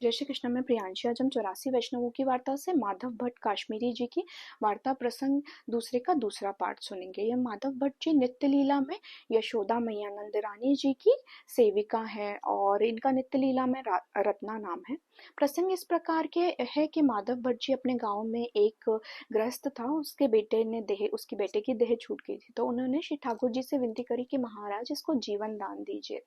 जय श्री कृष्ण। मैं प्रियांशी। आज हम 84 वैष्णवों की वार्ता से माधव भट्ट काश्मीरी जी की वार्ता प्रसंग दूसरे का दूसरा पार्ट सुनेंगे। यह माधव भट्ट जी नित्य लीला में यशोदा मैया नंद रानी जी की सेविका है और इनका नित्य लीला में रत्ना नाम है। प्रसंग इस प्रकार के है कि माधव भट्ट जी अपने गांव में एक गृहस्थ था, उसके बेटे की देह छूट गई थी, तो उन्होंने श्री ठाकुर जी से विनती करी कि महाराज इसको जीवन दान दीजिए,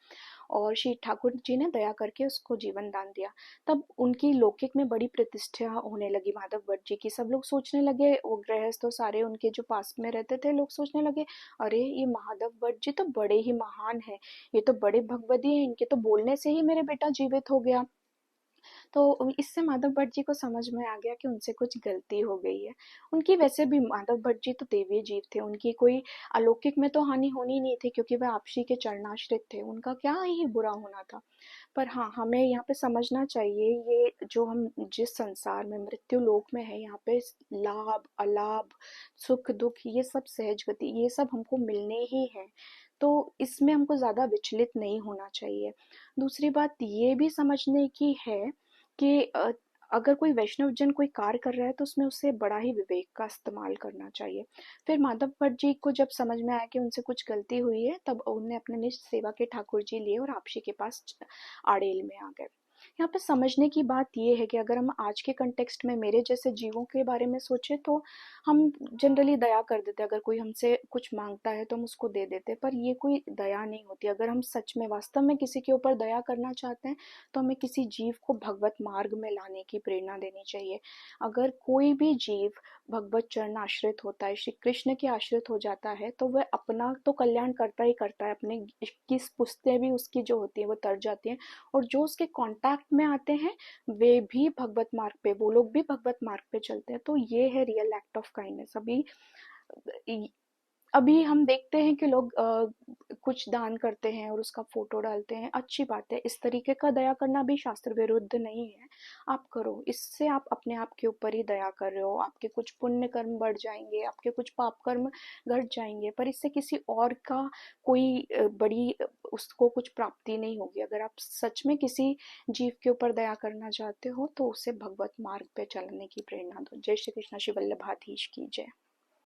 और श्री ठाकुर जी ने दया करके उसको जीवन दान दिया। तब उनकी लौकिक में बड़ी प्रतिष्ठा होने लगी माधव भट्ट जी की। सब लोग सोचने लगे, वो गृहस्थ और सारे उनके जो पास में रहते थे लोग सोचने लगे, अरे ये माधव भट्ट जी तो बड़े ही महान हैं, ये तो बड़े भगवती हैं, इनके तो बोलने से ही मेरे बेटा जीवित हो गया। तो इससे माधव भट्ट जी को समझ में आ गया कि उनसे कुछ गलती हो गई है। उनकी वैसे भी माधव भट्ट जी तो देवीय जीव थे, उनकी कोई अलौकिक में तो हानि होनी नहीं थी क्योंकि वह आपसी के चरणाश्रित थे, उनका क्या ही बुरा होना था। पर हाँ, हमें यहाँ पे समझना चाहिए, ये जो हम जिस संसार में मृत्यु लोक में है, यहाँ पे लाभ अलाभ सुख दुख ये सब सहज गति ये सब हमको मिलने ही है, तो इसमें हमको ज्यादा विचलित नहीं होना चाहिए। दूसरी बात ये भी समझने की है कि अगर कोई वैष्णव जन कोई कार्य कर रहा है तो उसमें उसे बड़ा ही विवेक का इस्तेमाल करना चाहिए। फिर माधव भट्ट जी को जब समझ में आया कि उनसे कुछ गलती हुई है, तब उन्हें अपने निज सेवा के ठाकुर जी लिए और आपशी के पास आड़ेल में आ गए। यहाँ पे समझने की बात ये है कि अगर हम आज के कंटेक्स्ट में मेरे जैसे जीवों के बारे में सोचे तो हम जनरली दया कर देते हैं। अगर कोई हमसे कुछ मांगता है तो हम उसको दे देते हैं, पर ये कोई दया नहीं होती। अगर हम सच में वास्तव में किसी के ऊपर दया करना चाहते हैं तो हमें किसी जीव को भगवत मार्ग में लाने की प्रेरणा देनी चाहिए। अगर कोई भी जीव भगवत चरण आश्रित होता है, श्री कृष्ण के आश्रित हो जाता है, तो वह अपना तो कल्याण करता ही करता है, अपने किस पुस्तें भी उसकी जो होती है वो तर जाती हैं, और जो उसके कांटेक्ट में आते हैं वे भी भगवत मार्ग पे, वो लोग भी भगवत मार्ग पे चलते हैं। तो ये है रियल एक्ट ऑफ काइंडनेस। अभी हम देखते हैं कि लोग कुछ दान करते हैं और उसका फोटो डालते हैं, अच्छी बात है, इस तरीके का दया करना भी शास्त्र विरुद्ध नहीं है। आप करो, इससे आप अपने आप के ऊपर ही दया कर रहे हो, आपके कुछ पुण्य कर्म बढ़ जाएंगे, आपके कुछ पाप कर्म घट जाएंगे, पर इससे किसी और का कोई उसको कुछ प्राप्ति नहीं होगी। अगर आप सच में किसी जीव के ऊपर दया करना चाहते हो तो उसे भगवत मार्ग पे चलने की प्रेरणा दो। जय श्री कृष्ण। श्री वल्लभाधीश की जय।